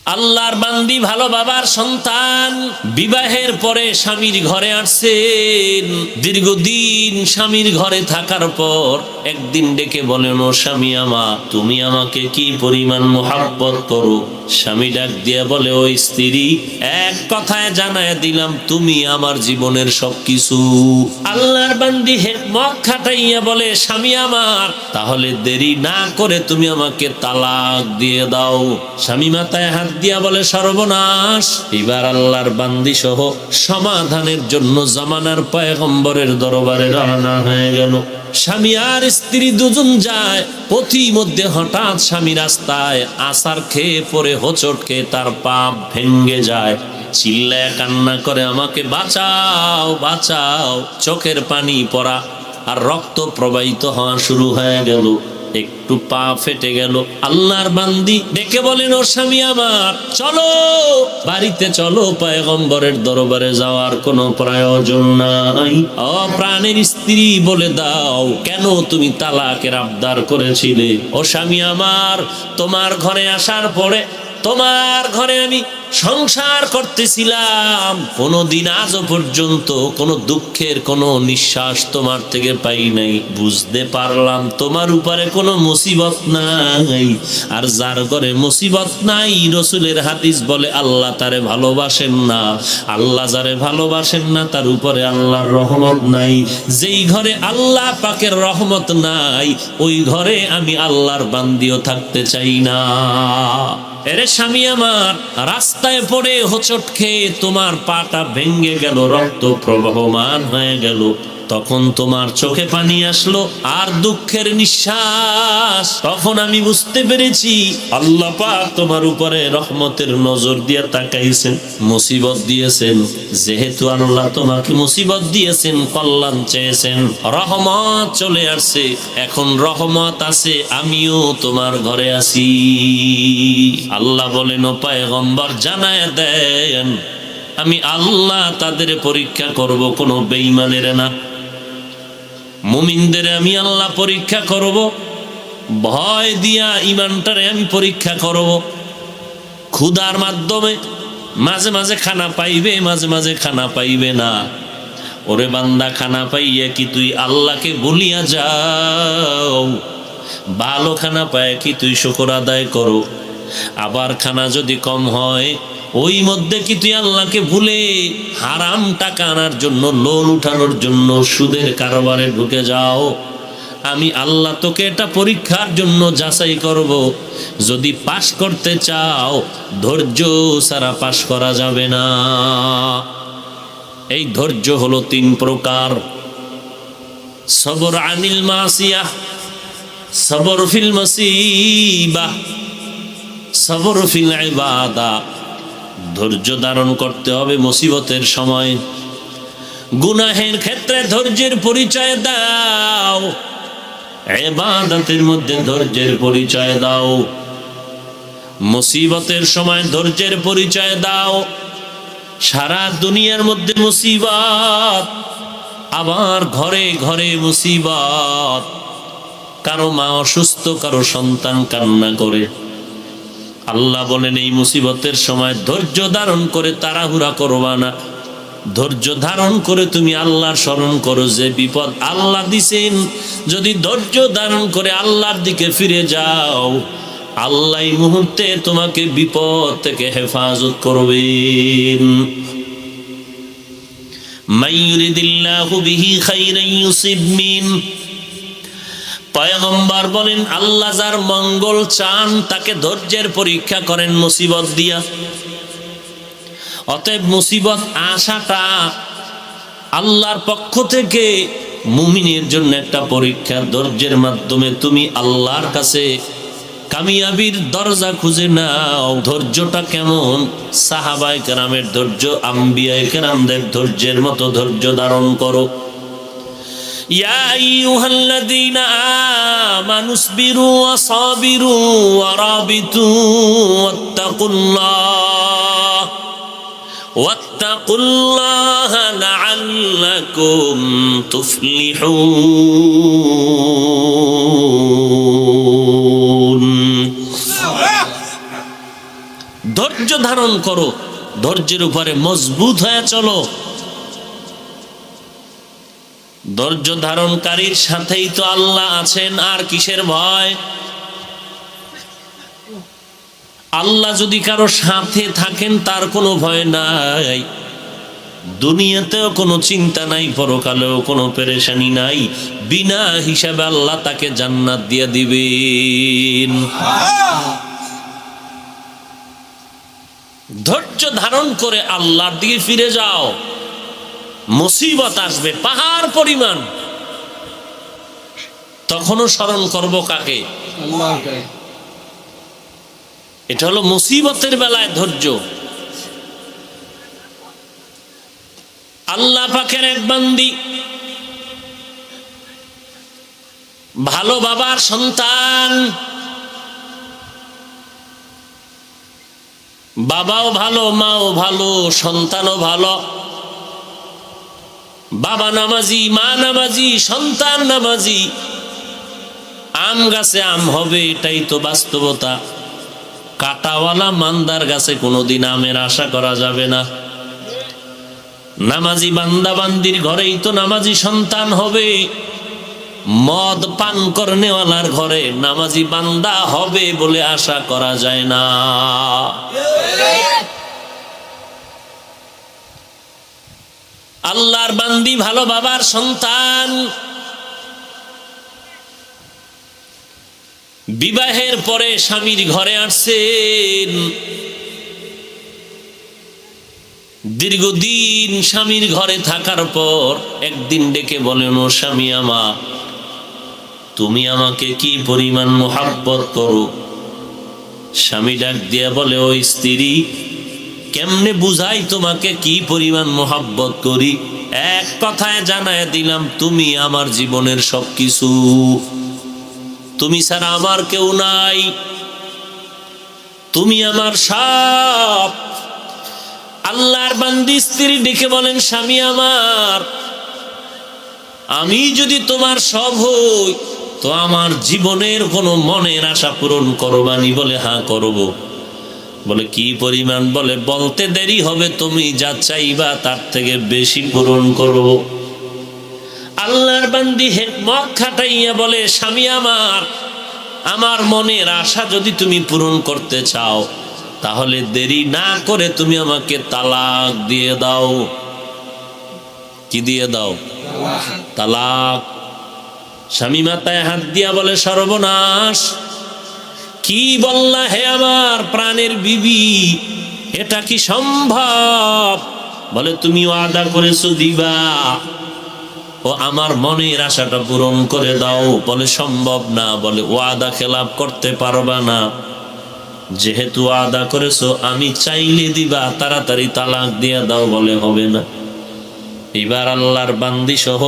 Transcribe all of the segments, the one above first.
আল্লাহর বান্দি ভালো বাবার সন্তান বিবাহের পরে স্বামীর ঘরে আসছেন। দীর্ঘদিন স্বামীর ঘরে থাকার পর একদিন ডেকে বলেন, ও স্বামী আমার, তুমি আমাকে কি পরিমাণ মোহাব্বত করো। স্বামী ডাক দিয়া বলে, ও স্ত্রী, এক কথায় জানায় দিলাম, তুমি আমার জীবনের সবকিছু। আল্লাহর বান্দি হিকমত খাটাইয়া বলে, স্বামী আমার, তাহলে দেরি না করে তুমি আমাকে তালাক দিয়ে দাও। স্বামী মাথায় হাত দিয়া বলে, সর্বনাশ। এবার আল্লাহর বান্দি সহ সমাধানের জন্য জামানার পয়গম্বরের দরবারে রওনা হয়ে গেল। স্বামী আর স্ত্রী দুজন যায়। পথিমধ্যে হঠাৎ স্বামী রাস্তায় আছাড় খেয়ে পড়ে হোঁচট খেয়ে তার পা ভেঙে যায়। চিল্লায় কান্না করে, আমাকে বাঁচাও বাঁচাও। চোখের পানি পড়া আর রক্ত প্রবাহিত হওয়া শুরু হয়ে গেল। একটু পা ফেটে গেল। আল্লাহর বান্দি ডেকে বলেন, ও স্বামী আমার, চলো বাড়িতে চলো, পয়গম্বরের দরবারে যাওয়ার কোনো প্রয়োজন নাই। ও প্রাণের স্ত্রী, বলে দাও, কেন তুমি তালাকের আবদার করেছিলে? ও স্বামী আমার, তোমার ঘরে আসার পরে তোমার ঘরে আমি সংসার করতেছিলাম, কোনদিন আজও পর্যন্ত কোনো দুঃখের কোনো নিঃশ্বাস তোমার থেকে পাই নাই। বুঝতে পারলাম তোমার উপরে কোনো মুসিবত নাই। আর যার ঘরে মুসিবত নাই, রসুলের হাদিস বলে, আল্লাহ তারে ভালোবাসেন না। আল্লাহ যারে ভালোবাসেন না, তার উপরে আল্লাহর রহমত নাই। যেই ঘরে আল্লাহ পাকের রহমত নাই, ওই ঘরে আমি আল্লাহর বান্দিও থাকতে চাই না। এরে স্বামী আমার, রাস্তায় পড়ে হোঁচট খেয়ে তোমার পাটা ভেঙে গেল, রক্ত প্রবাহমান হয়ে গেল। তখন তোমার চোখে পানি আসলো আর দুঃখের নিঃশ্বাস। তখন আমি বুঝতে পেরেছি আল্লাহ পাক তোমার উপরে রহমতের নজর দিয়ে তাকাইছেন, মুসিবত দিয়েছেন। যেহেতু আল্লাহ তোমাকে মুসিবত দিয়েছেন, কল্যাণ চেয়েছেন, রহমত চলে আসছে। এখন রহমত আছে, আমিও তোমার ঘরে আছি। আল্লাহ বলেন, ও পয়গম্বর, জানায় দেন, আমি আল্লাহ তাদের পরীক্ষা করব, কোনো বেঈমানের না। মুমিনদের আমি আল্লাহ পরীক্ষা করব, ভয় দিয়া ইমানটারে আমি পরীক্ষা করব। ক্ষুধার মাধ্যমে মাঝে মাঝে খানা পাইবে, মাঝে মাঝে খানা পাইবে না। ওরে বান্দা, খানা পাইয়া কি তুই আল্লাহকে ভুলিয়া যাও? ভালো খানা পায় কি তুই শুকর আদায় করো? আবার খানা যদি কম হয়, ওই মধ্যে কি তুই আল্লাহকে ভুলে হারাম টাকা আনার জন্য, লোন উঠানোর জন্য সুদের কারবারে ঢুকে যাও? আমি আল্লাহ তোকে এটা পরীক্ষার জন্য যাচাই করব। যদি পাশ করতে চাও, ধৈর্য ছাড়া পাশ করা যাবে না। এই ধৈর্য হলো 3 প্রকার। সবর আনিল মাসিয়াহ, সবর ফিল মুসিবাহ, সবর ফিল ইবাদাহ। ধৈর্য ধারণ করতে হবে মুসিবতের সময়। গুনাহের ক্ষেত্রে ধৈর্যের পরিচয় দাও, ইবাদতের মধ্যে ধৈর্যের পরিচয় দাও। মুসিবতের সময় ধৈর্যের পরিচয় দাও। সারা দুনিয়ার মধ্যে মুসিবত, আবার ঘরে ঘরে মুসিবত। কারো মা অসুস্থ, কারো সন্তান কান্না করে। আল্লাহ বলেন, এই মুসিবতের সময় ধৈর্য ধারণ করে তাড়াহুড়া করবা না। ধৈর্য ধারণ করে তুমি আল্লাহর স্মরণ করো, যে বিপদ আল্লাহ দিছেন। যদি ধৈর্য ধারণ করে আল্লাহর দিকে ফিরে যাও, আল্লাহ এই মুহূর্তে তোমাকে বিপদ থেকে হেফাজত করবেন। মাইয়ুরিদিল্লাহু বিহি খাইরান ইউসিব মিন। পয়গম্বর বলেন, আল্লাহ যার মঙ্গল চান, তাকে ধৈর্যের পরীক্ষা করেন মুসিবত দিয়া। অতএব মুসিবত আসাটা আল্লাহর পক্ষ থেকে মুমিনের জন্য একটা পরীক্ষা। ধৈর্যের মাধ্যমে তুমি আল্লাহর কাছে কামিয়াবির দরজা খুঁজে নাও। ধৈর্যটা কেমন? সাহাবায়ে কেরামের ধৈর্য, আম্বিয়ায়ে কেরামদের ধৈর্যের মতো ধৈর্য ধারণ করো। ইয়া আইয়ুহাল্লাযীনা আমানু ইসবিরু ওয়া সাবিরু ওয়া রাবিতু ওয়াত্তাকুল্লাহা লাআল্লাকুম তুফলিহুন। ধৈর্য ধারণ করো, ধৈর্যের উপরে মজবুত হয়ে চলো। ধৈর্য ধারণকারীর সাথেই তো আল্লাহ আছেন, আর কিসের ভয়? আল্লাহ যদি কারো সাথে থাকেন তার কোনো ভয় নাই, দুনিয়াতেও কোনো চিন্তা নাই, পরকালেও কোনো পেরেশানি নাই। বিনা হিসাবে আল্লাহ তাকে জান্নাত দিয়ে দিবেন। ধৈর্য ধারণ করে আল্লাহর দিকে ফিরে যাও। মুসিবত আসবে পাহাড় পরিমাণ, তখনও স্মরণ করব কাকে? আল্লাহকে। এটা হলো মুসিবতের বেলায় ধৈর্য। আল্লাহ পাকের এক বান্দি, ভালো বাবার সন্তান, বাবাও ভালো, মাও ভালো, সন্তানও ভালো। বাবা নামাজি, মা নামাজি, সন্তান নামাজি। আম গাছে আম হবে, এটাই তো বাস্তবতা। কাটাওয়ালা মান্দার গাছে কোনোদিন আমের আশা করা যাবে না। নামাজি বান্দা বান্দির ঘরেই তো নামাজি সন্তান হবে। মদ পান করনেওয়ালার ঘরে নামাজি বান্দা হবে বলে আশা করা যায় না। আল্লাহর বান্দি, ভালো বাবার সন্তান, বিবাহের পরে স্বামীর ঘরে আসছেন। দীর্ঘদিন স্বামীর ঘরে থাকার পর একদিন ডেকে বলেন, ও স্বামী আমার, তুমি আমাকে কি পরিমাণ মোহাব্বত করো? স্বামী ডাক দিয়া বলে, ও স্ত্রী, কেমনে বুঝাই তোমাকে কি পরিমাণ মোহাব্বত করি? এক কথায় জানায় দিলাম, তুমি আমার জীবনের সবকিছু, তুমি ছাড়া আমার কেউ নাই, তুমি আমার সব। আল্লাহর বান্দি স্ত্রী ডেকে বলেন, স্বামী আমার, আমি যদি তোমার সব হই তো আমার জীবনের কোনো মনের আশা পূরণ করবানি? বলে, হ্যাঁ করব। বলে, কি পরিমাণ? বলে, বলতে দেরি হবে, তুমি যা চাইবা তার থেকে বেশি পূরণ করব। আল্লাহর বান্দি হিকমত খাটাইয়া বলে, স্বামী আমার, আমার মনের আশা যদি তুমি পূরণ করতে চাও তাহলে দেরি না করে তুমি আমাকে তালাক দিয়ে দাও। কি দিয়ে দাও? তালাক। স্বামী মাথায় হাত দিয়া বলে, সর্বনাশ, কি বললা হে আমার প্রাণের বিবি, এটা কি সম্ভব? বলে, তুমি ওয়াদা করেছো দিবা, ও আমার মনের আশাটা পূরণ করে দাও। বলে, সম্ভব না। বলে, ওয়াদা খেলাপ করতে পারবা না, যেহেতু ওয়াদা করেছো আমি চাইলে দিবা, তাড়াতাড়ি তালাক দিয়ে দাও। বলে, হবে না। এবার আল্লাহর বান্দি সহ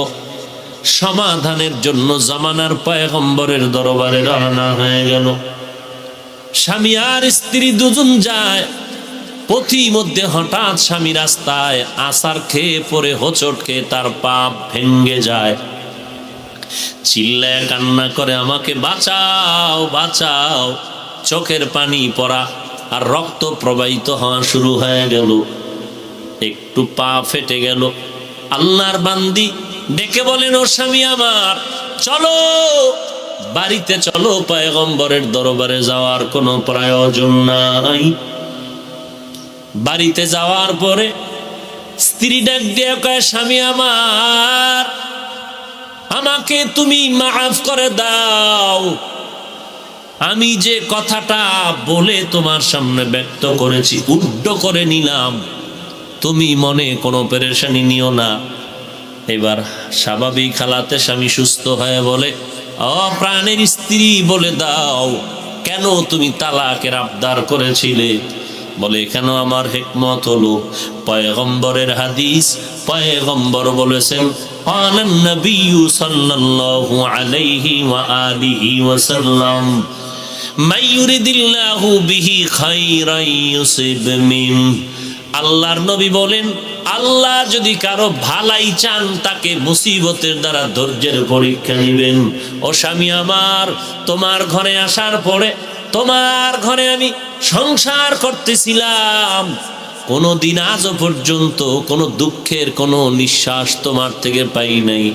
সমাধানের জন্য জামানার পয়গম্বরের দরবারে রওনা হয়ে গেল। স্বামী আর স্ত্রী দুজন যায়। পথিমধ্যে হঠাৎ স্বামী রাস্তায় আছাড় খেয়ে পড়ে, হোঁচট খেয়ে তার পা ভেঙ্গে যায়। চিল্লায় কান্না করে, আমাকে বাঁচাও, বাঁচাও। চোখের পানি পড়া আর রক্ত প্রবাহিত হওয়া শুরু হয়ে গেল। একটু পা ফেটে গেল। আল্লাহর বান্দি ডেকে বলেন, ও স্বামী আমার, চলো বাড়িতে চলো, পয়গম্বরের দরবারে যাওয়ার কোনো প্রয়োজন নাই। বাড়িতে যাওয়ার পরে স্ত্রী ডাক দিয়ে কয়, স্বামী আমার, আমাকে তুমি মাফ করে দাও। আমি যে কথাটা বলে তোমার সামনে ব্যক্ত করেছি, উল্টো করে নিলাম, তুমি মনে কোনো পেরেশানি নিও না। এবার স্বাভাবিক হালাতে স্বামী সুস্থ হয়ে বলে, ও প্রাণের স্ত্রী, বলে দাও কেন তুমি তালাকের আবদার করেছিলে? বলে, এখানে আমার হিকমত হলো, পয়গম্বরের হাদিস, পয়গম্বর বলেছেন, ক্বালান নবিয়্যু সাল্লাল্লাহু আলাইহি ওয়া আলিহি ওয়াসাল্লাম, মান ইউরিদিল্লাহু বিহি খায়রান ইউসিব মিন। আল্লাহর নবী বলেন, আল্লাহ যদি কারো ভালাই চান তাকে মুসিবতের দ্বারা ধৈর্যের পরীক্ষা নিবেন। ও স্বামী আমার, তোমার ঘরে আসার পরে তোমার ঘরে আমি সংসার করতেছিলাম, কোনদিন আজও পর্যন্ত কোনো দুঃখের কোনো নিঃশ্বাস তোমার থেকে পাই নাই।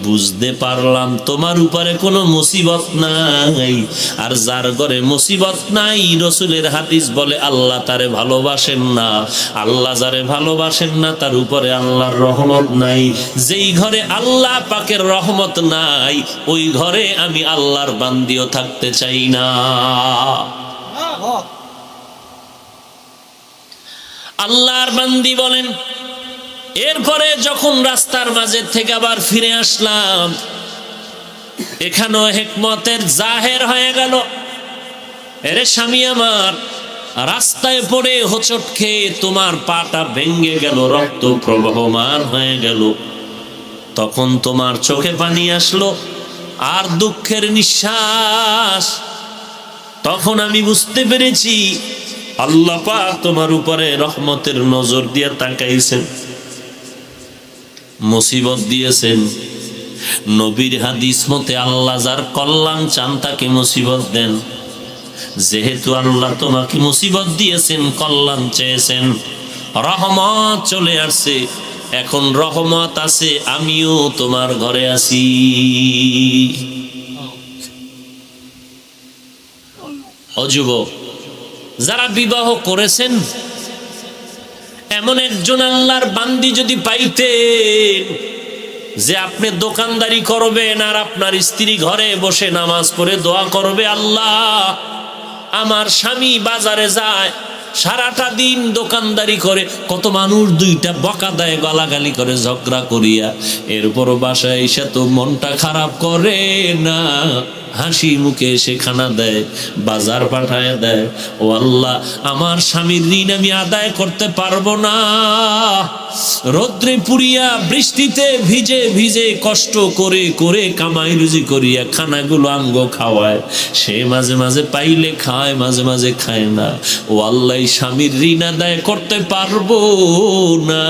বুঝতে পারলাম তোমার উপরে কোনো মুসিবত নাই। আর যার ঘরে মুসিবত নাই, রসুলের হাদিস বলে আল্লাহ তারে ভালোবাসেন না। আল্লাহ যারে ভালোবাসেন না তার উপরে আল্লাহর রহমত নাই। যেই ঘরে আল্লাহ পাকের রহমত নাই, ওই ঘরে আমি আল্লাহর বান্দিও থাকতে চাই না। আল্লাহর বান্দি বলেন, এরপরে যখন রাস্তার মাঝে থেকে আবার ফিরে আসলাম, এখানেও হিকমতের জাহের হয়ে গেল। এরে স্বামী আমার, রাস্তায় পড়ে হোঁচট খেয়ে তোমার পাটা ভেঙে গেল, রক্ত প্রবহমান হয়ে গেল। তখন তোমার চোখে পানি আসলো আর দুঃখের নিঃশ্বাস। তখন আমি বুঝতে পেরেছি আল্লাহ পাক তোমার উপরে রহমতের নজর দিয়ে তাকাইছেন, মুসিবত দিয়েছেন। নবীর হাদিস মতে আল্লাহ যার কল্যাণ চান তাকে মুসিবত দেন। যেহেতু আল্লাহ তোমাকে মুসিবত দিয়েছেন, কল্যাণ চেয়েছেন, রহমত চলে আসছে, এখন রহমত আছে, আমিও তোমার ঘরে আছি। ও যুবক, যারা বিবাহ করেছেন, এমন একজন আল্লাহর বান্দি যদি পাইতেন যে আপনি দোকানদারি করবেন আর আপনার স্ত্রী ঘরে বসে নামাজ পড়ে দোয়া করবে, আল্লাহ আমার স্বামী বাজারে যায়, সারাটা দিন দোকানদারি করে, কত মানুষ দুইটা বকা দেয়, গালাগালি করে, ঝগড়া করিয়া, এরপরও বাসায় এসে তো মনটা খারাপ করে না, হাসি মুখে এসে খানা দেয়, বাজার পাঠায় দেয়। ও আল্লাহ, আমার স্বামীর ঋণ আমি আদায় করতে পারবো না। রৌদ্রে পুড়িয়া বৃষ্টিতে ভিজে ভিজে কষ্ট করে করে কামাই রুজি করিয়া খানাগুলো আঙ্গ খাওয়ায়, সে মাঝে মাঝে পাইলে খায়, মাঝে মাঝে খায় না। ও আল্লাহ, স্বামীর ঋণ আদায় করতে পারবো না,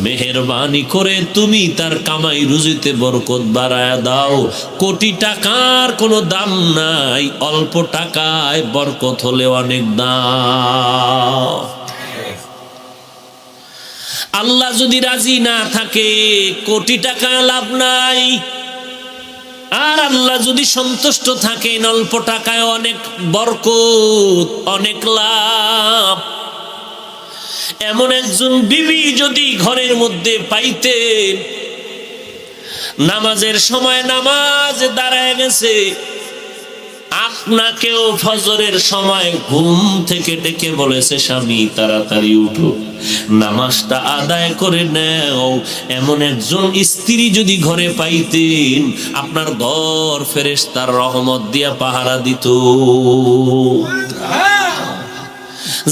মেহেরবানি করে তুমি তার কামাই রুজিতে বরকত বাড়ায় দাও। কোটি টাকার কোনো দাম নাই, অল্প টাকায় বরকত হলে অনেক দাম। আল্লাহ যদি রাজি না থাকে, কোটি টাকা লাভ নাই। আর আল্লাহ যদি সন্তুষ্ট থাকেন, অল্প টাকায় অনেক বরকত, অনেক লাভ। এমন একজন বিবি যদি ঘরের মধ্যে পাইতেন, নামাজের সময় নামাজে দাঁড়ায় গেছে, আপনাকেও ফজরের সময় ঘুম থেকে ডেকে বলেছে, স্বামী তাড়াতাড়ি উঠো, নামাজটা আদায় করে নাও, এমন একজন স্ত্রী যদি ঘরে পাইতেন, আপনার ঘর ফেরেশতার রহমত দিয়া পাহারা দিত।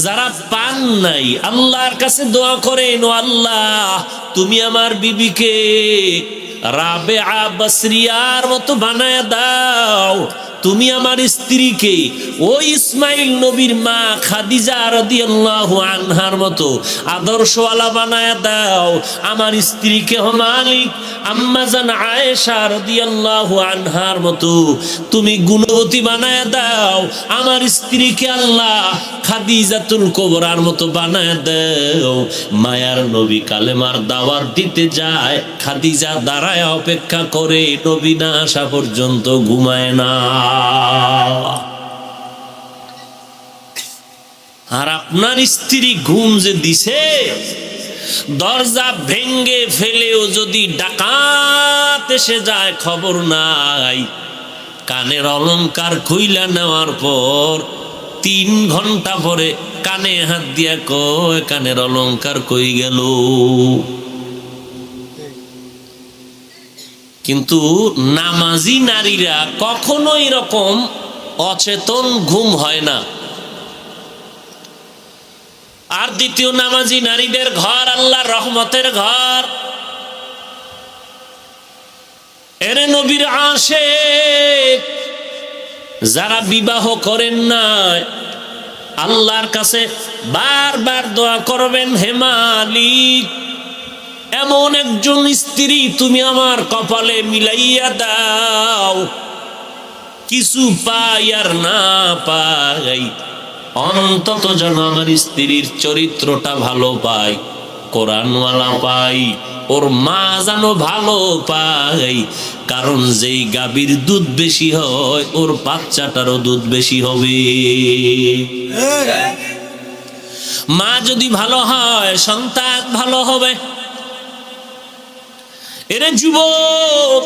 যারা পান নাই, আল্লাহর কাছে দোয়া করেন, ও আল্লাহ তুমি আমার বিবিকে রাবেয়া বসরিয়ার মতো বানায় দাও, তুমি আমার স্ত্রীকে ওই ইসমাইল নবীর মা খাদিজা রাদিয়াল্লাহু আনহার মতো আদর্শওয়ালা বানায় দাও, আমার স্ত্রীকে মালিক আম্মাজান আয়েশা রাদিয়াল্লাহু আনহার মতো তুমি গুণবতী বানায় দাও, আমার স্ত্রীকে আল্লাহ খাদিজাতুল কুবরার মতো বানায় দাও। মায়ার নবী কালেমার দাওয়াত দিতে যায়, খাদিজা দাঁড়ায় অপেক্ষা করে, নবী না আসা পর্যন্ত ঘুমায় না। আর আপনার স্ত্রী ঘুম যে দিছে, দরজা ভেঙ্গে ফেলেও যদি ডাকাত এসে যায় খবর নাই, কানের অলংকার খুইলা নেওয়ার পর 3 ঘন্টা পরে কানে হাত দিয়া কয়, কানের অলংকার কই গেল? কিন্তু নামাজি নারীরা কখনো এরকম অচেতন ঘুম হয় না। আর দ্বিতীয়, নামাজি নারীদের ঘর আল্লাহর রহমতের ঘর। এরে নবীর আশিক যারা বিবাহ করেন না, আল্লাহর কাছে বারবার দোয়া করবেন, হে মালিক এমন একজন স্ত্রী তুমি আমার কপালে মিলাইয়া দাও, কিছু পাই আর না পাই অন্তত যেন আমার স্ত্রীর চরিত্রটা ভালো পাই, কোরআনওয়ালা পাই, ওর মা যেন ভালো পাই। কারণ যেই গাভীর দুধ বেশি হয় ওর বাচ্চাটারও দুধ বেশি হবে। মা যদি ভালো হয় সন্তান ভালো হবে। এরে যুবক,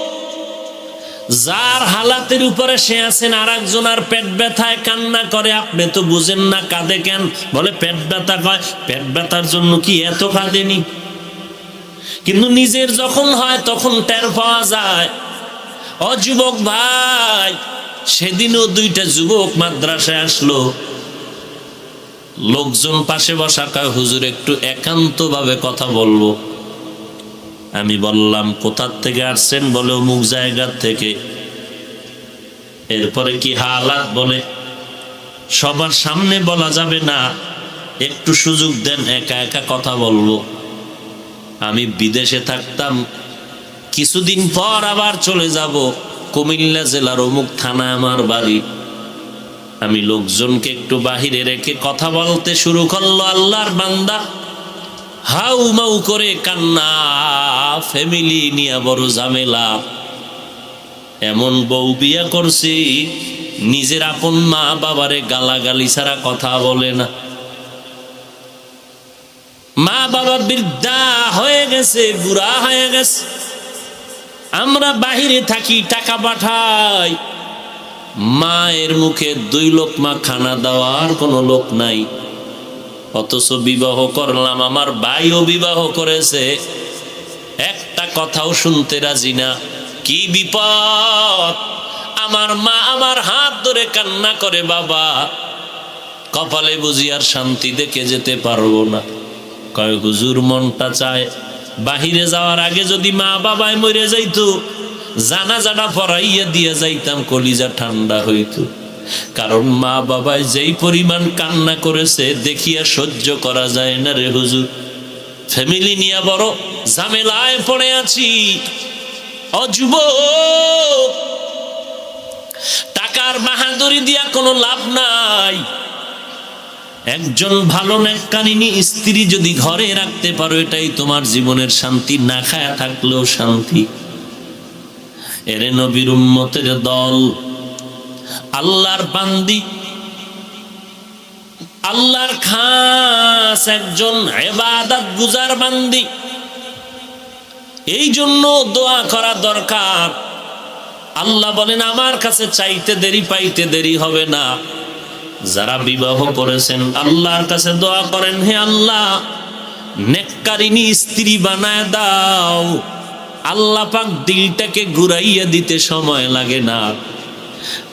যার হালাতের উপরে সে আছেন আর একজন আর পেট ব্যথায় কান্না করে, আপনি তো বুঝেন না কাঁদে কেন? বলে পেট ব্যথা। কয় পেট ব্যথার জন্য কি এত কাঁদেনি? কিন্তু নিজের যখন হয় তখন টের পাওয়া যায়। ও যুবক ভাই, সেদিনও দুইটা যুবক মাদ্রাসায় আসলো, লোকজন পাশে বসা, কয় হুজুর একটু একান্ত ভাবে কথা বলবো। আমি বললাম কোথার থেকে আসছেন? বলে অমুক জায়গার থেকে। এরপরে কি হালাত? বলে সবার সামনে বলা যাবে না, একটু সুযোগ দেন, একা একা কথা বলবো। আমি বিদেশে থাকতাম, কিছুদিন পর আবার চলে যাব, কুমিল্লা জেলার অমুক থানায় আমার বাড়ি। আমি লোকজনকে একটু বাহিরে রেখে কথা বলতে শুরু করলো। আল্লাহর বান্দা হাউ মাউ করে কান্না, ফ্যামিলি নিয়ে বড় ঝামেলা। এমন বউ বিয়া করছি নিজের আপন মা বাবারে গালাগালি ছাড়া কথা বলে না। মা বাবা বৃদ্ধা হয়ে গেছে, বুড়া হয়ে গেছে। আমরা বাহিরে থাকি, টাকা পাঠাই, মায়ের মুখে 2 লোকমা খানা দেওয়ার কোনো লোক নাই। অথচ বিবাহ করলাম, আমার ভাইও বিবাহ করেছে, একটা কথাও শুনতে রাজি না। কি বিপদ! আমার মা আমার হাত ধরে কান্না করে, বাবা কপালে বুঝি আর শান্তি দেখে যেতে পারবো না। কয় হুজুর মনটা চায় বাহিরে যাওয়ার আগে যদি মা বাবায় মরে যাইতো, জানাজাটা পড়াইয়া দিয়ে যাইতাম, কলিজা ঠান্ডা হইতো। কারণ মা বাবায় যেই পরিমাণ কান্না করেছে দেখিয়া সহ্য করা যায় না রে হুজুর। ফ্যামিলি নিয়ে বড় ঝামেলায় পড়ে আছি। অযুবক, টাকার বাহাদুরি দিয়া কোনো লাভ নাই। একজন ভালো নেককারিনী স্ত্রী যদি ঘরে রাখতে পারো, এটাই তোমার জীবনের শান্তি, না খায়া থাকলেও শান্তি। এরে নবীর উম্মতের দল, আল্লাহর বান্দি, আল্লাহর খাস একজন ইবাদত গুজার বান্দি। এই জন্য দোয়া করা দরকার। আল্লাহ বলেন আমার কাছে চাইতে দেরি পাইতে দেরি হবে না। যারা বিবাহ করেছেন আল্লাহর কাছে দোয়া করেন, হে আল্লাহ নেককারিনী স্ত্রী বানায় দাও। আল্লাহ পাক দিলটাকে ঘুরাইয়া দিতে সময় লাগে না।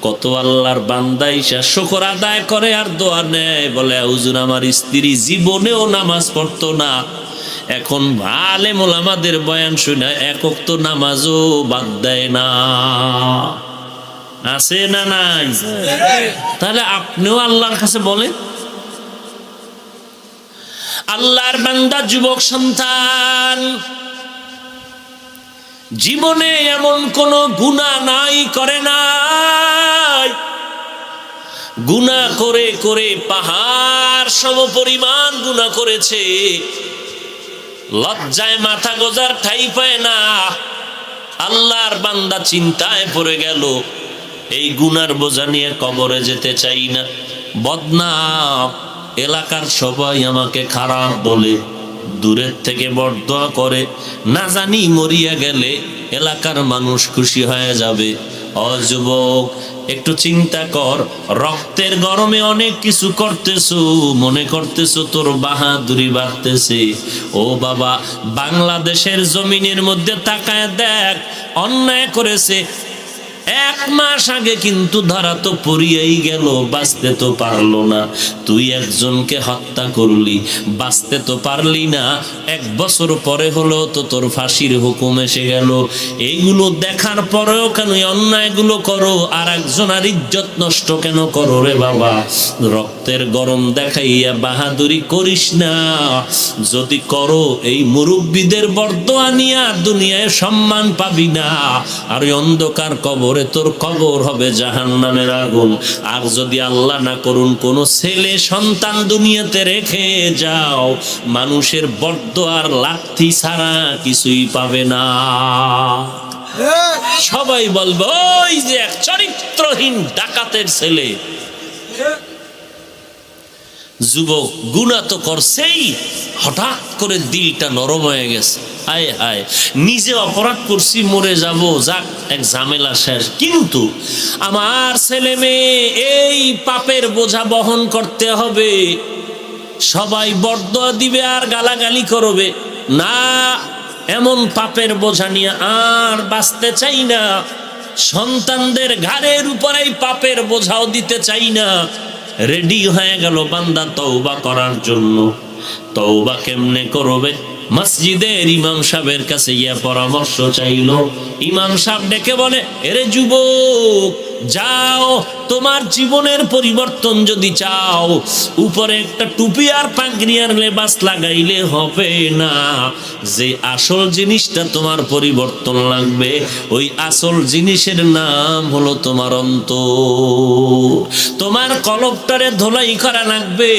কত আল্লাহর বান্দা ইসা শুকর আদায় করে আর দোয়া নেয়, বলে হুজুর আমার স্ত্রী জীবনেও নামাজ পড়তো না, এখন আলেম ওলামাদের বয়ান শুনে এক ওয়াক্ত নামাজও বাদ দেয় না। আছে না নাই? তাহলে আপনিও আল্লাহর কাছে বলেন। আল্লাহর বান্দা যুবক সন্তান, জীবনে এমন কোন গুনাহ নাই করে নাই, গুনাহ করে করে পাহাড় সম পরিমাণ গুনাহ করেছে, লজ্জায় মাথা গোজার ঠাই পায় না। আল্লাহর বান্দা চিন্তায় পড়ে গেল, এই গুনার বোঝা নিয়ে কবরে যেতে চাই না, বদনাম, এলাকার সবাই আমাকে খারাপ বলে, দূরের থেকে বরদোয়া করে, না জানি মরিয়া গেলে এলাকার মানুষ খুশি হয়ে যাবে। ও যুবক, একটু চিন্তা কর, রক্তের গরমে অনেক কিছু করতেছো, মনে করতেছো তোর বাহাদুরি বাড়তেছে। ও বাবা, বাংলাদেশের জমিনের মধ্যে তাকায় দেখ, অন্যায় করেছে 1 মাস আগে কিন্তু ধরা তো পড়িয়াই গেল, বাঁচতে তো পারলো না। তুই একজনকে হত্যা করলি, বাঁচতে তো পারলি না, 1 বছর পরে হলো তো তোর ফাঁসির হুকুম এসে গেল। এইগুলো দেখার পরেও কেন অন্যায়গুলো করো, আর একজনের ইজ্জত নষ্ট কেন করো রে বাবা? রক্তের গরম দেখাইয়া বাহাদুরি করিস না। যদি করো এই মুরব্বীদের বরদোয়া নিয়া দুনিয়ায় সম্মান পাবি না, আর অন্ধকার কবর ওরে তোর কবর হবে জাহান্নামের আগুন। আর যদি আল্লাহ না করুন কোনো ছেলে সন্তান দুনিয়াতে রেখে যাও, মানুষের বরদোয়ার লাথি ছাড়া কিছুই পাবে না। সবাই বলবে ওই যে এক চরিত্রহীন ডাকাতের ছেলে। যুবক গুনাহ তো করছেই, হঠাৎ করে দিলটা নরম হয়ে গেছে, হায় হায় নিজে অপরাধ করছি, মরে যাব, যাক এক ঝামেলা শেষ। কিন্তু আমার ছেলে মেয়ে এই পাপের বোঝা বহন করতে হবে, সবাই বরদোয়া দিবে আর গালাগালি করবে, না এমন পাপের বোঝা নিয়ে আর বাঁচতে চাই না। সন্তানদের ঘাড়ের উপরে পাপের বোঝাও দিতে চাই না। রেডি হয়ে গেল বান্দা তওবা করার জন্য। তওবা কেমনে করবে? মসজিদের ইমাম সাহেবের কাছে গিয়ে পরামর্শ চাইলো। ইমাম সাহেব ডেকে বলে, এরে যুবক, যাও তোমার জীবনের পরিবর্তন যদি চাও, উপরে একটা টুপি আর পাগড়ি আর লেবাস লাগাইলে হবে না। যে আসল জিনিসটা তোমার পরিবর্তন লাগবে, ওই আসল জিনিসের নাম হলো তোমার অন্তর। তোমার কলবটারে ধোলাই করা লাগবে।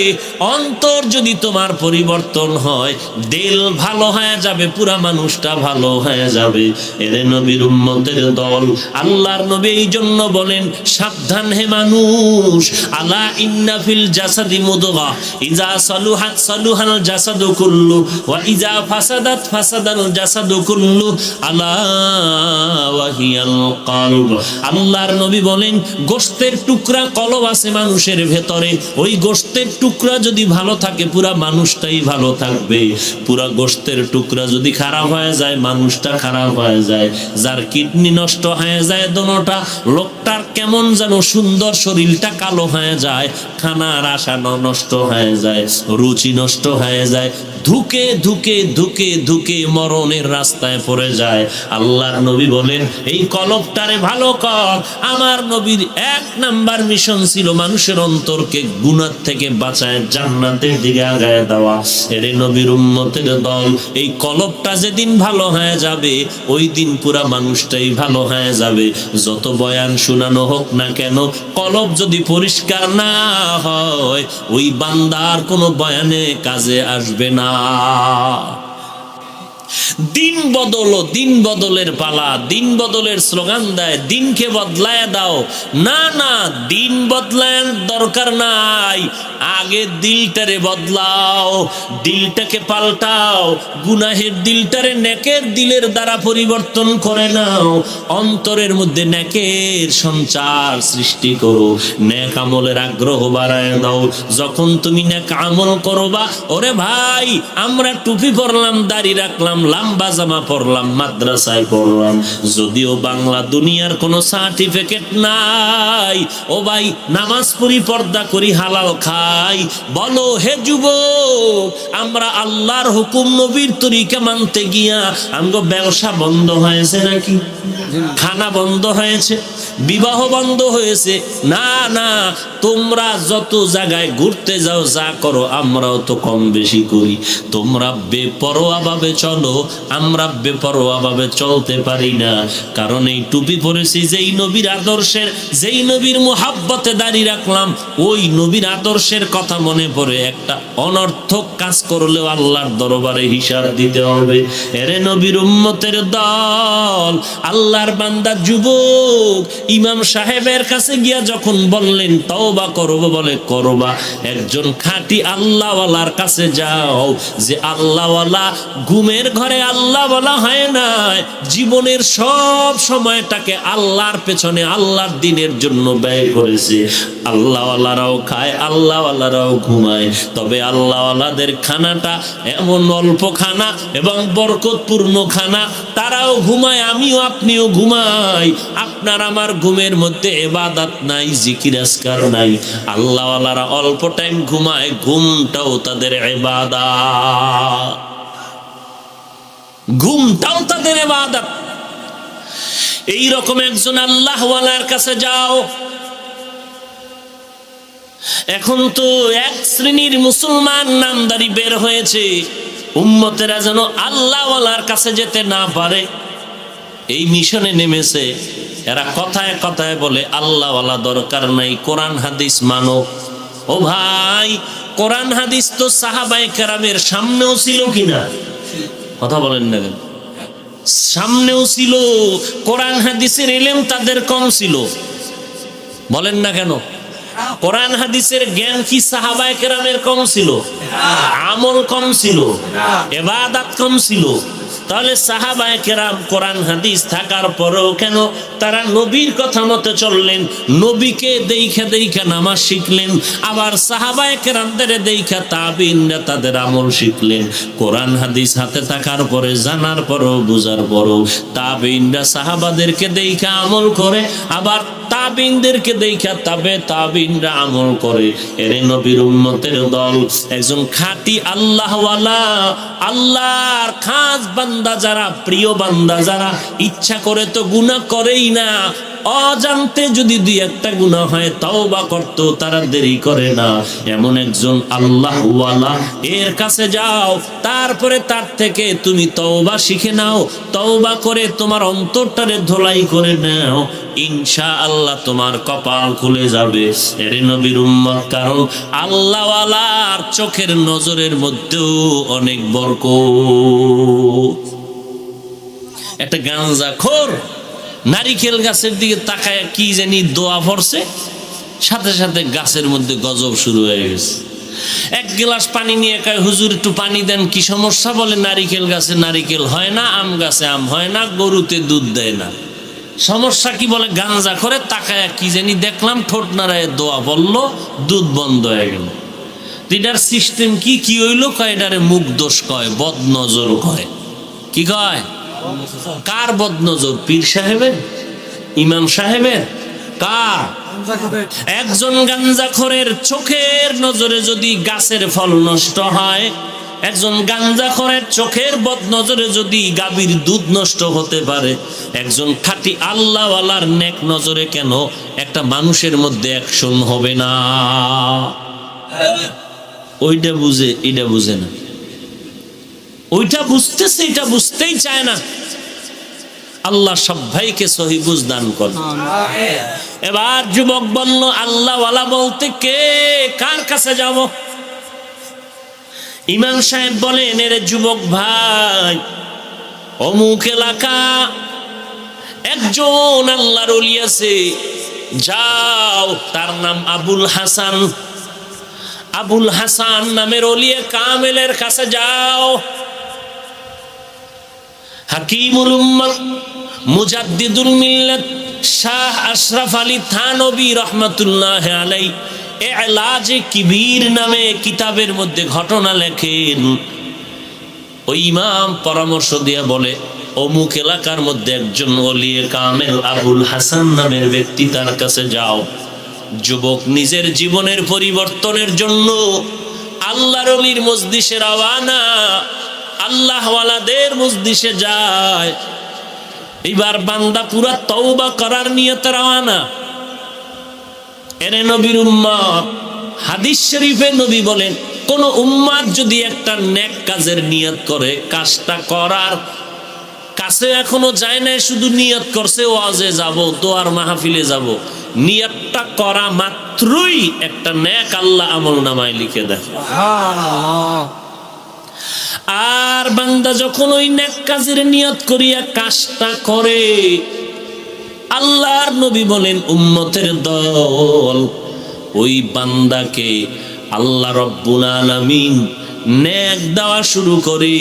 অন্তর যদি তোমার পরিবর্তন হয়, দিল ভালো হয়ে যাবে, পুরা মানুষটা ভালো হয়ে যাবে। এর নবীর উম্মতের দল, আল্লাহর নবী এই জন্য বলেন, সাবধান হে মানুষ, আলা ইন্না ফিল জাসাদি মুদগা ইজা সালুহাত সালুহাল জাসাদু কুল্লু ওয়া ইজা ফাসাদাত ফাসাদাল জাসাদু কুল্লু আলা ওয়া হিয়াল কলব। আল্লাহর নবী বলেন, গোশতের টুকরা কলব আছে মানুষের ভেতরে, ওই গোশতের টুকরা যদি ভালো থাকে, পুরা মানুষটাই ভালো থাকবে। পুরা গোশতের টুকরা যদি খারাপ হয়ে যায়, মানুষটা খারাপ হয়ে যায়। যার কিডনি নষ্ট হয়ে যায় দোনোটা, লোকটার কেমন যেন সুন্দর শরীরটা কালো হয়ে যায়, খানার আশা নষ্ট হয়ে যায়, রুচি নষ্ট হয়ে যায়, ধুকে ধুকে ধুকে ধুকে মরণের রাস্তায় পড়ে যায়। আল্লাহর নবী বলেন, এই কলবটারে ভালো কর। আমার নবীর এক নাম্বার মিশন ছিল মানুষের অন্তরকে গুনাহ থেকে বাঁচায় জান্নাতের দিকে আগায় দেওয়া। এর নবীর উম্মতের দল, এই কলবটা যেদিন ভালো হয়ে যাবে, ওই দিন পুরা মানুষটাই ভালো হয়ে যাবে। যত বয়ান শোনানো হোক না কেন, কলব যদি পরিষ্কার না হয়, ওই বান্দার কোনো বয়ানে কাজে আসবে না। দিন বদলো, দিন বদলের পালা, দিন বদলের স্লোগান দেয়, দিনকে বদলায় দাও। না না, দিন বদলায় দরকার নাই, আগে দিলটারে বদলাও, দিলটাকে পাল্টাও। গুনাহের দিলটারে নেকের দিলের দ্বারা পরিবর্তন করে নাও। অন্তরের মধ্যে নেকের সঞ্চার সৃষ্টি করো, নেক আমলের আগ্রহ বাড়ায় দাও। যখন তুমি নেক আমল করবা, ওরে ভাই, আমরা টুপি পরলাম, দাড়ি রাখলাম, লম্বা জামা পরলাম, মাদ্রাসায় পড়লাম, যদিও বাংলা দুনিয়ার কোনো সার্টিফিকেট নাই, ও ভাই নামাজ পড়ি, পর্দা করি, হালাল খাই। বলো হে যুবক, আমরা আল্লাহর হুকুম নবীর তরিকা মানতে গিয়া আমগো ব্যবসা বন্ধ হয়েছে নাকি? খানা বন্ধ হয়েছে, বিবাহ বন্ধ হয়েছে? না না, তোমরা যত জায়গায় ঘুরতে যাও, যা করো, আমরাও তো কম বেশি করি। তোমরা বেপরোয়া ভাবে চলো, আমরা বেপরোয়া ভাবে চলতে পারি না। কারণ এই টুপি পরেছি যেই নবীর আদর্শের, যেই নবীর মুহাব্বতে দাঁড়িয়ে রাখলাম, ওই নবীর আদর্শের কথা মনে পড়ে একটা অনর্থক কাজ করলেও আল্লাহর দরবারে হিসাব দিতে হবে। এরে নবীর উম্মতের দল, আল্লাহর বান্দা যুবক ইমাম সাহেবের কাছে গিয়া যখন বললেন তওবা করব, বলে করবা। একজন খাঁটি আল্লাহওয়ালার কাছে যাও, যে আল্লাহওয়ালা ঘুমের ঘরে আল্লাহওয়ালা হয় না, জীবনের সব সময়টাকে আল্লাহর পেছনে, আল্লাহর দিনের জন্য ব্যয় করেছে। আল্লাহওয়ালারাও খায়, আল্লাহওয়ালারাও ঘুমায়, তবে আল্লাহওয়ালাদের খানাটা এমন অল্প খানা এবং বরকতপূর্ণ খানা, তারাও ঘুমায়, আমিও আপনিও ঘুমাই। আপনার আমার ঘুমের মধ্যে ইবাদত নাই, জিকির আজকার নাই। আল্লাহওয়ালারা অল্প টাইম ঘুমায়, ঘুমটাও তাদের ইবাদত, ঘুমটাও তাদের ইবাদত। এইরকম একজন আল্লাহওয়ালার কাছে যাও। এখন তো এক শ্রেণীর মুসলমান নামদারি বের হয়েছে, উম্মতেরা যেন আল্লাহওয়ালার কাছে যেতে না পারে, এই মিশনে নেমেছে। এরা কথায় কথায় বলে আল্লাহওয়ালা দরকার নাই, কোরআন হাদিস মানো। ও ভাই, কোরআন হাদিস তো সাহাবায়ে কেরামের সামনেও ছিল কিনা? কথা বলেন না কেন? সামনেও ছিল। কোরআন হাদিসের ইলম তাদের কম ছিল, বলেন না কেন? কোরআন হাদিসের জ্ঞান কি সাহাবায়ে কেরামের কম ছিল? আমল কম ছিল, ইবাদত কম ছিল। তাহলে সাহাবায়ে কেরাম কোরআন হাদিস থাকার পরেও কেন তারা নবীর কথা মতো চললেন? নবীকে দেইখা দেইখা নামাজ শিখলেন, আবার সাহাবায়ে কেরামদের দেইখা তাবিঈনরা তাদের আমল শিখলেন। কোরআন হাদিস হাতে থাকার পরে, জানার পরও, বুঝার পরও তাবিঈনরা সাহাবাদেরকে দেইখা আমল করে, আবার তাবিঈনদেরকে দেইখা তাবিঈনরা আমল করে। এরে নবীর উম্মতের দল, একজন খাঁটি আল্লাহওয়ালা, আল্লাহর খাস বান্দা যারা, প্রিয় বান্দা যারা, ইচ্ছা করে তো গুনাহ করেই না, অজান্তে যদি দুই একটা গুনাহ হয় তওবা করত, তারা দেরি করে না। এমন একজন আল্লাহওয়ালা এর কাছে যাও, তারপরে তার থেকে তুমি তওবা শিখে নাও, তওবা করে তোমার অন্তরটারে ধোলাই করে নাও, ইনশাআল্লাহ তোমার কপাল খুলে যাবে। এর নবীর উম্মত, কারণ আল্লাহওয়ালার চোখের নজরের মধ্যেও অনেক বরকত। একটা গাঁজাখোর নারিকেল গাছের দিকে তাকায় কি জানি দোয়া পড়ছে, সাথে সাথে গাছের মধ্যে গজব শুরু হয়ে গেছে। এক গ্লাস পানি নিয়ে কয়, হুজুর একটু পানি দেন। কি সমস্যা? বলে নারিকেল গাছে নারিকেল হয় না, আম গাছে আম হয় না, গরুতে দুধ দেয় না। সমস্যা কি? বলে গাঁজাখোরে তাকায় কি জানি দেখলাম, ঠোঁট নাড়ায় দোয়া বললো, দুধ বন্ধ হয়ে গেল। এটার সিস্টেম কি? কি হইলো? কয় এটারে মুখ দোষ কয়, বদনজর কয়। কি কয়? কার বদনজর? পীর সাহেবের? ইমাম সাহেবের? কার? একজন গাঞ্জাখোরের চোখের নজরে যদি গাছের ফল নষ্ট হয়, একজন গাঞ্জাখোরের চোখের বদনজরে যদি গাভীর দুধ নষ্ট হতে পারে, একজন খাঁটি আল্লাহওয়ালার নেক নজরে কেন একটা মানুষের মধ্যে অ্যাকশন হবে না? ওইটা বুঝে, এটা বুঝে না। ওইটা বুঝতেছে, এটা বুঝতেই চায় না। আল্লাহ সব ভাইকে সহি বুঝ দান করেন। এবার যুবক বলল, আল্লাহওয়ালা বলতে কে? কার কাছে যাব? ইমাম সাহেব বলেন, এর যুবক ভাই, অমুক এলাকা একজন আল্লাহর ওলি আছে, যাও, তার নাম আবুল হাসান। আবুল হাসান নামের ওলিয়ে কামেলের কাছে যাও। হাকিমুল উম্মাহ মুজাদ্দিদুল মিল্লাত শাহ আশরাফ আলী থানবী রাহমাতুল্লাহ আলাইহি ইলাজে কিবির নামে কিতাবের মধ্যে ঘটনা লেখেন। ওই ইমাম পরামর্শ দিয়ে বলে, অমুক এলাকার মধ্যে একজন ওলিয়ে কামেল আবুল হাসান নামের ব্যক্তি, তার কাছে যাও। যুবক নিজের জীবনের পরিবর্তনের জন্য আল্লাহর ওলির মজলিসে রওয়ানা, আল্লাহওয়ালাদের মজলিসে যায়। এবার বান্দা পুরা তওবা করার নিয়তে রওয়ানা। এরে নবীর উম্মত, হাদিস শরীফে নবী বলেন, কোন উম্মত যদি একটা নেক কাজের নিয়ত করে, কাজটা করার কাছে এখনো যায় না, শুধু নিয়ত করছে ওয়াজে যাব, দোয়ার মাহফিলে যাব, নিয়তটা করা মাত্রই একটা নেক আল্লাহ আমলনামায় লিখে দেয়। আর বান্দা যখন ওই নেক কাজের নিয়ত করিয়া কাজটা করে, আল্লাহর নবী বলেন, উম্মতের দল, ওই বান্দাকে আল্লাহ রব্বুল আলামিন নেক দেওয়া শুরু করে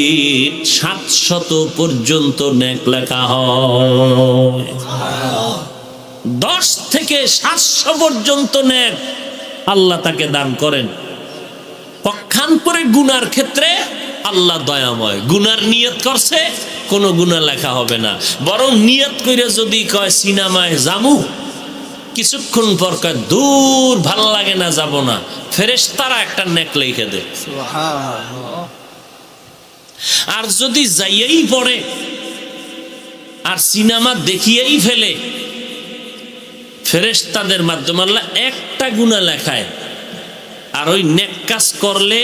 700 পর্যন্ত নেক লেখা হয়। 10 থেকে 700 পর্যন্ত নেক আল্লাহ তাকে দান করেন। পক্ষান্তরে গুনার ক্ষেত্রে আল্লাহ দয়াময়। গুনার নিয়ত করছে, কোনো গুনাহ লেখা হবে না। বরং নিয়ত করে যদি কয় সিনেমায় যামু, কিছুক্ষণ পর কয় দূর ভালো লাগে না, যাব না, ফেরেশতারা একটা নেক লিখে দেয়। আর যদি যাইয়েই পড়ে আর সিনেমা দেখিয়েই ফেলে, ফেরেশতাদের মাধ্যমে আল্লাহ একটা গুনাহ লেখায়। আর ওই নেক কাজ করলে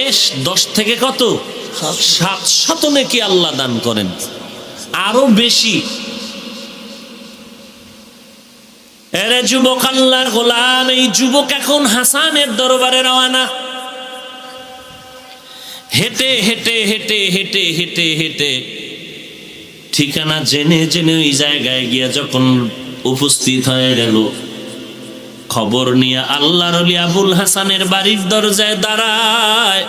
10 থেকে কত 700 নেকি আল্লাহ দান করেন, আরো বেশি। এরে যুবক আল্লাহর গোলাম, এই যুবক এখন হাসানের দরবারে রওনা। হেঁটে হেঁটে হেঁটে হেঁটে হেঁটে হেঁটে ঠিকানা জেনে জেনে ওই জায়গায় গিয়া যখন উপস্থিত হয়ে গেল, খবর নিয়ে আল্লাহর ওলি আবুল হাসানের বাড়ির দরজায় দাঁড়ায়,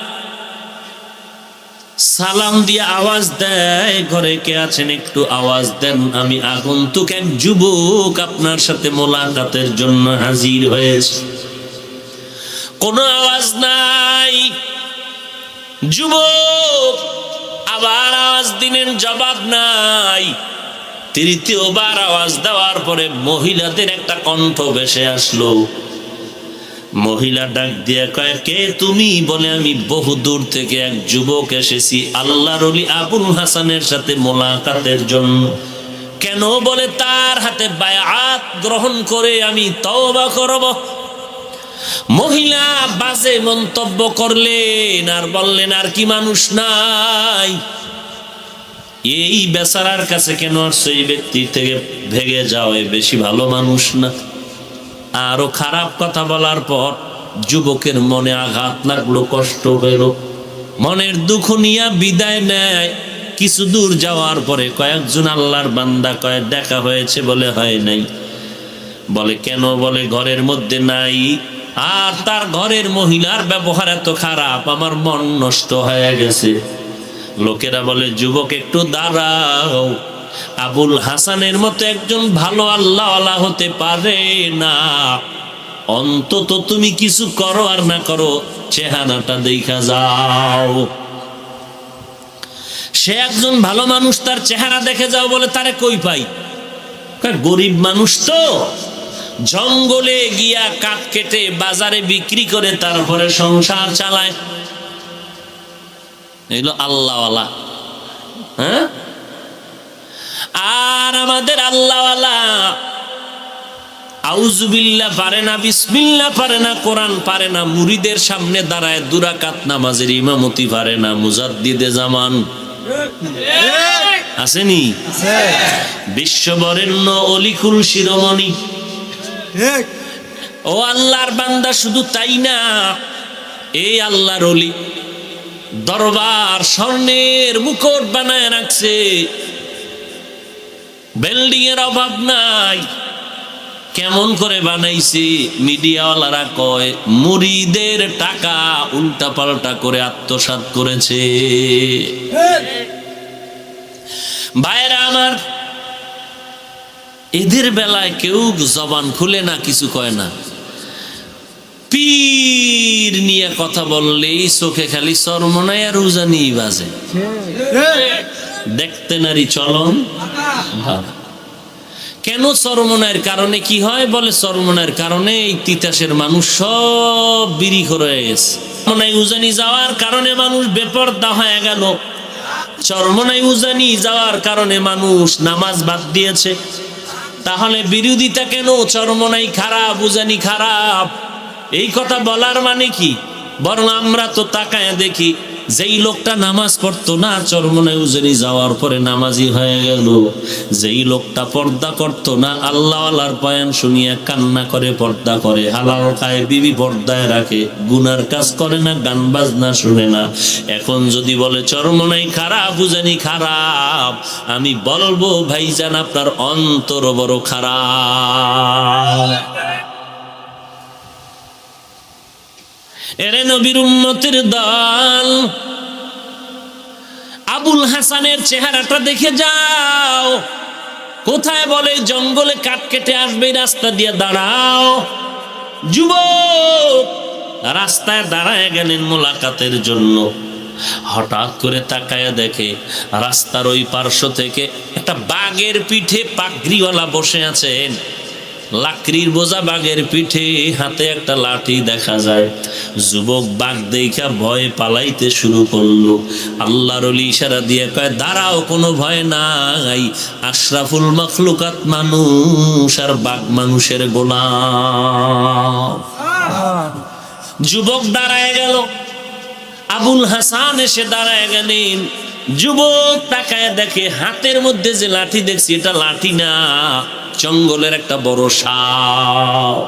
সালাম দিয়ে আওয়াজ দেয়, ঘরে কে আছেন একটু আওয়াজ দেন, আমি আগন্তুক এক যুবক আপনার সাথে মোলাকাতের জন্য হাজির হয়েছে। কোনো আওয়াজ নাই। যুবক আবার আওয়াজ দিলেন, জবাব নাই। তৃতীয়বার আওয়াজ দেওয়ার পরে মহিলাদের একটা কণ্ঠ ভেসে আসলো। মহিলা ডাক দিয়ে কয়, কে তুমি? বলে, আমি বহু দূর থেকে এক যুবক এসেছি আল্লাহর ওলি আবুল হাসানের সাথে মোলাকাতের জন্য। কেন? বলে, তার হাতে বায়াত গ্রহণ করে আমি তওবা করব। মহিলা বাজে মন্তব্য করলেন আর বললেন, আর কি মানুষ নাই? এই বেচারার কাছে কেন আসছো? এই ব্যক্তি থেকে ভেগে যাও, এ বেশি ভালো মানুষ না। আরো খারাপ কথা বলার পর যুবকের মনে আঘাত লাগলো, কষ্ট হইল, মনের দুঃখ নিয়ে বিদায় নেয়। কিছু দূর যাওয়ার পরে কয়েকজন আল্লাহর বান্দা কয়, দেখা হয়েছে? বলে, হয় নাই। বলে, কেন? বলে, ঘরের মধ্যে নাই। আর তার ঘরের মহিলার ব্যবহার এত খারাপ, আমার মন নষ্ট হয়ে গেছে। লোকেরা বলে, যুবক একটু দাঁড়াও, আবুল হাসানের মতো একজন ভালো আল্লাহওয়ালা হতে পারে না, অন্তত তুমি কিছু করো আর না করো চেহারাটা দেখা যাও। সে একজন ভালো মানুষ, তার চেহারা দেখে যাও। বলে, তারে কই পাই? গরিব মানুষ তো, জঙ্গলে গিয়া কাঠ কেটে বাজারে বিক্রি করে তারপরে সংসার চালায়। এগুলো আল্লাহওয়ালা। হ্যাঁ, আর আমাদের আল্লাহওয়ালা আউযুবিল্লাহ পারে না, বিসমিল্লাহ পারে না, কোরআন পারে না, মুরিদের সামনে দাঁড়ায় দুরাকাত নামাজের ইমামতি পারে না। মুজাদ্দিদে জামান আসেনি? বিশ্ববরেণ্য অলিকুল শিরোমণি। ও আল্লাহর বান্দা, শুধু তাই না, এই আল্লাহর ওলি দরবার স্বর্ণের মুকুট বানায় রাখছে, বিল্ডিং এর অভাব নাই। কেমন করে বানাইছে? মিডিয়াওয়ালারা কয় মুরিদের টাকা উল্টা পাল্টা করে আত্মসাৎ করেছে। ভাইরা আমার, এদের বেলায় কেউ জবান খুলে না, কিছু কয় না। পীর নিয়ে কথা বললেই চোখে খালি চরমনাই আর উজানি বাজে। দেখতে নারী চলন। কেন? চরমনায়ের কারণে কি হয়? বলে, চরমনায়ের কারণে এই তিতাসের মানুষ সব বিড়ি করে গেছে। চরমনাই উজানি যাওয়ার কারণে মানুষ বেপরদা হয়ে গেল। চরমনাই উজানি যাওয়ার কারণে মানুষ নামাজ বাদ দিয়েছে। তাহলে বিরোধিতা কেন? চরমনাই খারাপ, উজানি খারাপ, এই কথা বলার মানে কি? বরং আমরা তো তাকায় দেখি, যেই লোকটা নামাজ পড়তো না চরমনাই উজানি যাওয়ার পরে নামাজি হয়ে গেল। যেই লোকটা পর্দা করতো না, আল্লাহওয়ালার বয়ান শুনিয়া কান্না করে পর্দা করে, হালাল খায়, বিবি পর্দায় রাখে, গুনার কাজ করে না, গান বাজনা শুনে না। এখন যদি বলে চরমনাই খারাপ, উজানি খারাপ, আমি বলবো ভাইজান আপনার অন্তর বড় খারাপ। এরে নবীর উম্মতের দল, আবুল হাসানের চেহারাটা দেখে যাও। কোথায়? বলে, জঙ্গলে কাঠ কেটে আসবে, রাস্তা দিয়ে দাঁড়াও। যুবক রাস্তায় দাঁড়ায় গেলেন মোলাকাতের জন্য। হঠাৎ করে তাকায় দেখে রাস্তার ওই পার্শ্ব থেকে একটা বাঘের পিঠে পাগড়িওয়ালা বসে আছেন। লাকড়ির বোঝা বাঘের পিঠে, হাতে একটা লাঠি দেখা যায়। যুবক বাঘ দেখা ভয় পালাইতে শুরু করলো। আল্লাহর ওলি ইশারা দিয়ে কয়, দাঁড়াও, কোনো ভয় নাই, আশরাফুল মাখলুকাত মানুষ, আর বাঘ মানুষের গোলাম। যুবক দাঁড়ায় গেল, আবুল হাসান এসে দাঁড়ায় গেলেন। যুবক তাকায় দেখে হাতের মধ্যে যে লাঠি দেখছি, এটা লাঠি না, জঙ্গলের একটা বড় সাপ।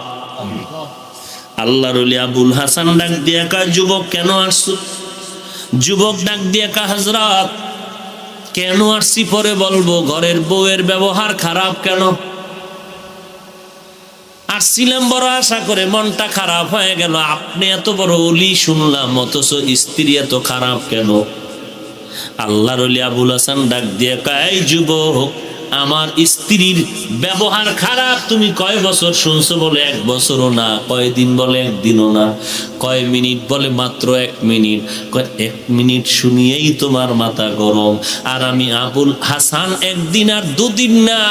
আল্লাহর ওলি আবুল হাসান ডাক দিয়া কয়, যুবক কেন আসছো? যুবক ডাক দিয়া কয়, হযরত কেন আসছি পরে বলবো, ঘরের বউয়ের ব্যবহার খারাপ কেন? আসছিলাম বড় আশা করে, মনটা খারাপ হয়ে গেল। আপনি এত বড় ওলি শুনলাম, অথচ স্ত্রী এত খারাপ কেন? আল্লাহর ওলি আবুল হাসান ডাক দিয়ে কয়, এই যুবক, আমার স্ত্রীর ব্যবহার খারাপ তুমি কয় বছর শুনছো? বলে 1 বছরও না। কয়দিন? বলে 1 দিনও না। কয় মিনিট? বলে মাত্র 1 মিনিট। কয় 1 মিনিট শুনিয়েই তোমার মাথা গরম? আর আমি আবুল হাসান 1 দিন আর 2 দিন না,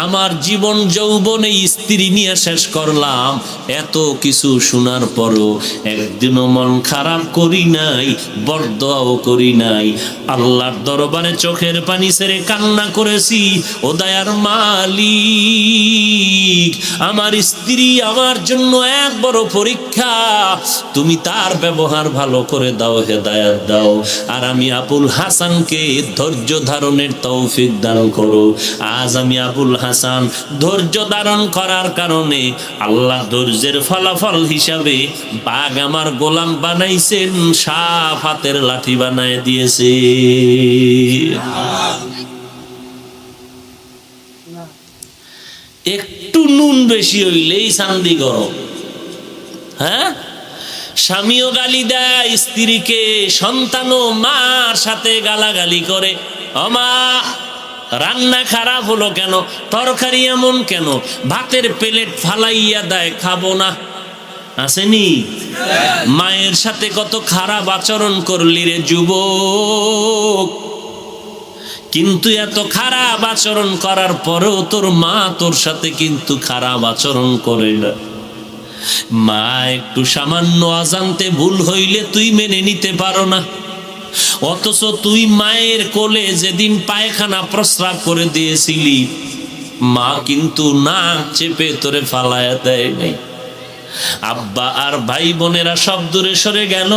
আমার জীবন যৌবনে স্ত্রী নিয়ে শেষ করলাম। এত কিছু শোনার পরও একদিনও মন খারাপ করি নাই, বরদোয়াও করি নাই। আল্লাহর দরবারে চোখের পানি ছেড়ে কান্না করেছি, ও দয়ার মালিক, আমার স্ত্রী আমার জন্য এক বড় পরীক্ষা, তুমি তার ব্যবহার ভালো করে দাও, হেদায়েত দাও। আর আমি আবুল হাসানকে ধৈর্য ধারণের তৌফিক দান করো। আজ আমি আবুল হাসান ধৈর্য ধারণ করার কারণে আল্লাহ ধৈর্যের ফলাফল হিসাবে বাঘ আমার গোলাম বানাইছেন, সাপ হাতের লাঠি বানায় দিয়েছে। একটু নুন বেশি হইলেই চান্দি গরম। হ্যাঁ, স্বামীও গালি দেয় স্ত্রীকে, সন্তানও মার সাথে গালাগালি করে, অমা রান্না খারাপ হলো কেন, তরকারি এমন কেন, ভাতের প্লেট ফালাইয়া দেয়, খাবো না। আসেনি? মায়ের সাথে কত খারাপ আচরণ করলি রে যুবক, কিন্তু এত খারাপ আচরণ করার পরেও তোর মা তোর সাথে কিন্তু খারাপ আচরণ করে না। মা একটু সামান্য অজান্তে ভুল হইলে তুই মেনে নিতে পারো না, অথচ তুই মায়ের কোলে যেদিন পায়খানা প্রস্রাব করে দিয়েছিলি, মা কিন্তু নাক চেপে তোরে ফালায়া দেয় নাই। আব্বা আর ভাই বোনেরা সব দূরে সরে গেল,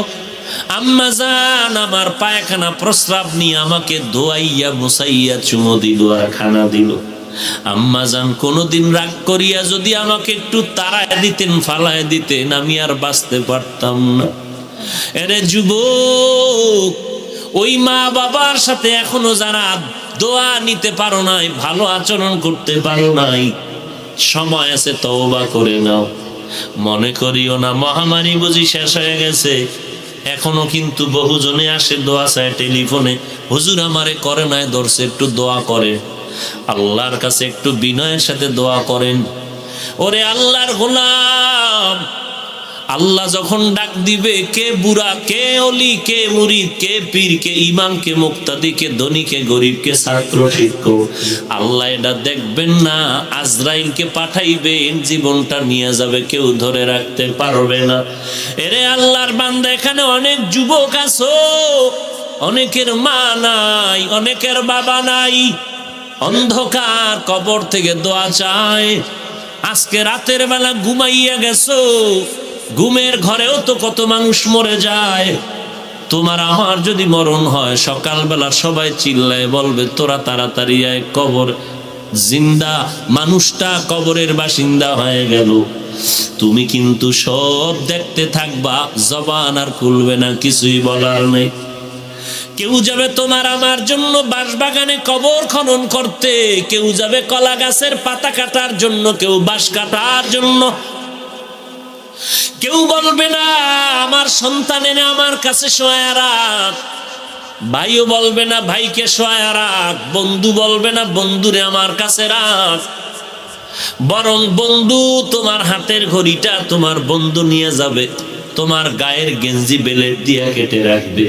আম্মা জান আমার পায়খানা প্রস্রাব নিয়ে আমাকে দোয়াইয়া মুসাইয়া চুমো দিল আর খানা দিল। আম্মা জান কোনোদিন রাগ করিয়া যদি আমাকে একটু তাড়ায় দিতেন, ফালায় দিতেন, আমি আর বাঁচতে পারতাম না। এরে যুবক, ওই মা বাবার সাথে এখনো যারা দোয়া নিতে পারো নাই, ভালো আচরণ করতে পারো নাই, সময় আছে, তওবা করে নাও। মনে করিও না মহামারী বুঝি শেষ হয়ে গেছে। এখনো কিন্তু বহুজনে আসে দোয়া চায় টেলিফোনে, হুজুর আমারে করে নাই ধরছে, একটু দোয়া করে। আল্লাহর কাছে একটু বিনয়ের সাথে দোয়া করেন। ওরে আল্লাহর গোলাম, আল্লাহ যখন ডাক দিবে, কে বুড়া, কে অলি, কে মুরিদ, কে পীর, কে ইমাম, কে মুক্তাদি, কে ধনী, কে গরিব, কে ছাত্র শিক্ষক, আল্লাহ এটা দেখবেন না। আজরাইলকে পাঠাইবেন, জীবনটা নিয়ে যাবে, কেউ ধরে রাখতে পারবে না। এরে আল্লাহর বান্দা, এখানে অনেক যুবক আছো, অনেকের মা নাই, অনেকের বাবা নাই, অন্ধকার কবর থেকে দোয়া চায়। আজকে রাতের বেলা ঘুমাইয়া গেছো, ঘুমের ঘরেও তো কত মানুষ মরে যায়। তোমার আমার যদি মরণ হয়, সকালবেলা সবাই চিল্লায় বলবে, তোরা তাড়াতাড়ি আয়, কবর জিন্দা মানুষটা কবরের বাসিন্দা হয়ে গেল। তুমি কিন্তু সব দেখতে থাকবা, জবান আর খুলবে না, কিছুই বলার নেই। কেউ যাবে তোমার আমার জন্য বাঁশবাগানে কবর খনন করতে, কেউ যাবে কলা গাছের পাতা কাটার জন্য, কেউ বাঁশ কাটার জন্য। কেউ বলবে না আমার সন্তান এনে আমার কাছে শোয়া রাখ, ভাইও বলবে না ভাইকে শোয়া রাখ, বন্ধু বলবে না বন্ধুরে আমার কাছে রাখ। বরং বন্ধু তোমার হাতের ঘড়িটা তোমার বন্ধু নিয়ে যাবে, তোমার গায়ের গেঞ্জি বেলেট দিয়া কেটে রাখবে,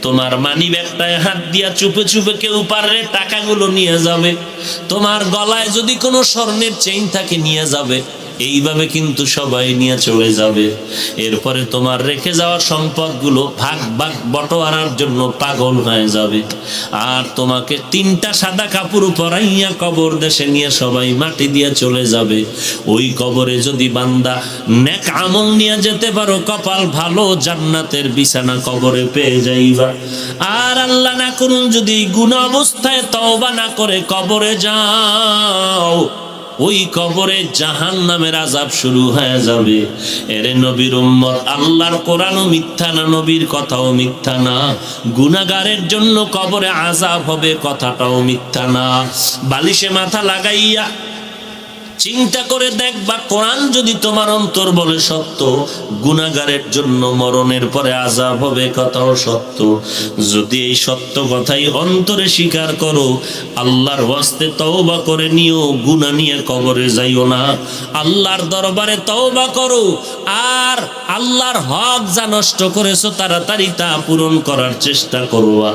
তোমার মানি ব্যাগটায় হাত দিয়া চুপে চুপে কেউ পারলে টাকাগুলো নিয়ে যাবে, তোমার গলায় যদি কোনো স্বর্ণের চেইন থাকে নিয়ে যাবে। এইভাবে কিন্তু সবাই নিয়ে চলে যাবে। এরপরে তোমার রেখে যাওয়া সম্পদগুলো ভাগ ভাগ বটোয়ারার জন্য পাগল হয়ে যাবে। আর তোমাকে 3টা সাদা কাপড় পরাইয়া কবর দেশে নিয়ে সবাই মাটি দিয়ে চলে যাবে। ওই কবরে যদি বান্দা নেক আমল নিয়ে যেতে পারো, কপাল ভালো, জান্নাতের বিছানা কবরে পেয়ে যাইবা। আর আল্লাহ না করুন যদি গুনাহ অবস্থায় তওবা না করে কবরে যাও, ওই কবরে জাহান্নামের আযাব শুরু হয়ে যাবে। এরে নবীর উম্মত, আল্লাহর কোরআনও মিথ্যা না, নবীর কথাও মিথ্যা না। গুনাহগারের জন্য কবরে আযাব হবে, কথাটাও মিথ্যা না। বালিশে মাথা লাগাইয়া চিন্তা করে দেখবা, কোরআন যদি তোমার অন্তর বলে সত্য, গুনাহগারের জন্য মরণের পরে আযাব হবে, কথাও সত্য। যদি এই সত্য কথাই অন্তরে স্বীকার করো, আল্লাহর ওয়াস্তে তওবা করে নিও, গুনাহ নিয়ে কবরে যাইও না। আল্লাহর দরবারে তওবা করো, আর আল্লাহর হক যা নষ্ট করেছো তাড়াতাড়ি তা পূরণ করার চেষ্টা করবা।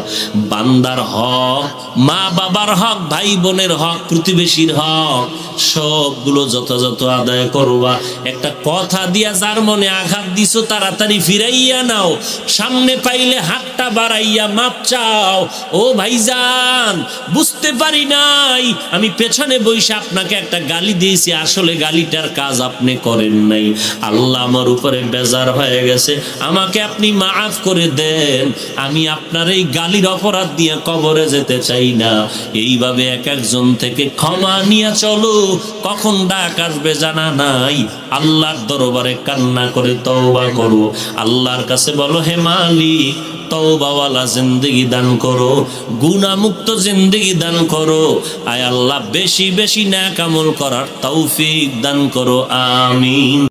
বান্দার হক, মা বাবার হক, ভাই বোনের হক, প্রতিবেশীর হক, সবগুলো যথাযথ আদায় করবা। একটা কথা দিয়া যার মনে আঘাত দিছো তাড়াতাড়ি ফিরাইয়া নাও। সামনে পাইলে হাতটা বাড়াইয়া মাপ চাও, ও ভাইজান বুঝতে পারি নাই, আমি পেছনে বসে আপনাকে একটা গালি দিয়েছি, আসলে গালিটার কাজ আপনি করেন নাই, আল্লাহ আমার উপরে বেজার হয়ে গেছে, আমাকে আপনি মাফ করে দেন, আমি আপনার এই গালির অপরাধ দিয়ে কবরে যেতে চাই না। এইভাবে এক একজন থেকে ক্ষমা নিয়ে চলো, কখন ডাক আসবে জানা নাই। আল্লাহর দরবারে কান্না করে তওবা করো, আল্লাহর কাছে বলো, হে মালিক তওবাওয়ালা জিন্দেগি দান করো, গুনাহমুক্ত জিন্দেগি দান করো, আয় আল্লাহ বেশি বেশি নেক আমল করার তৌফিক দান করো, আমিন।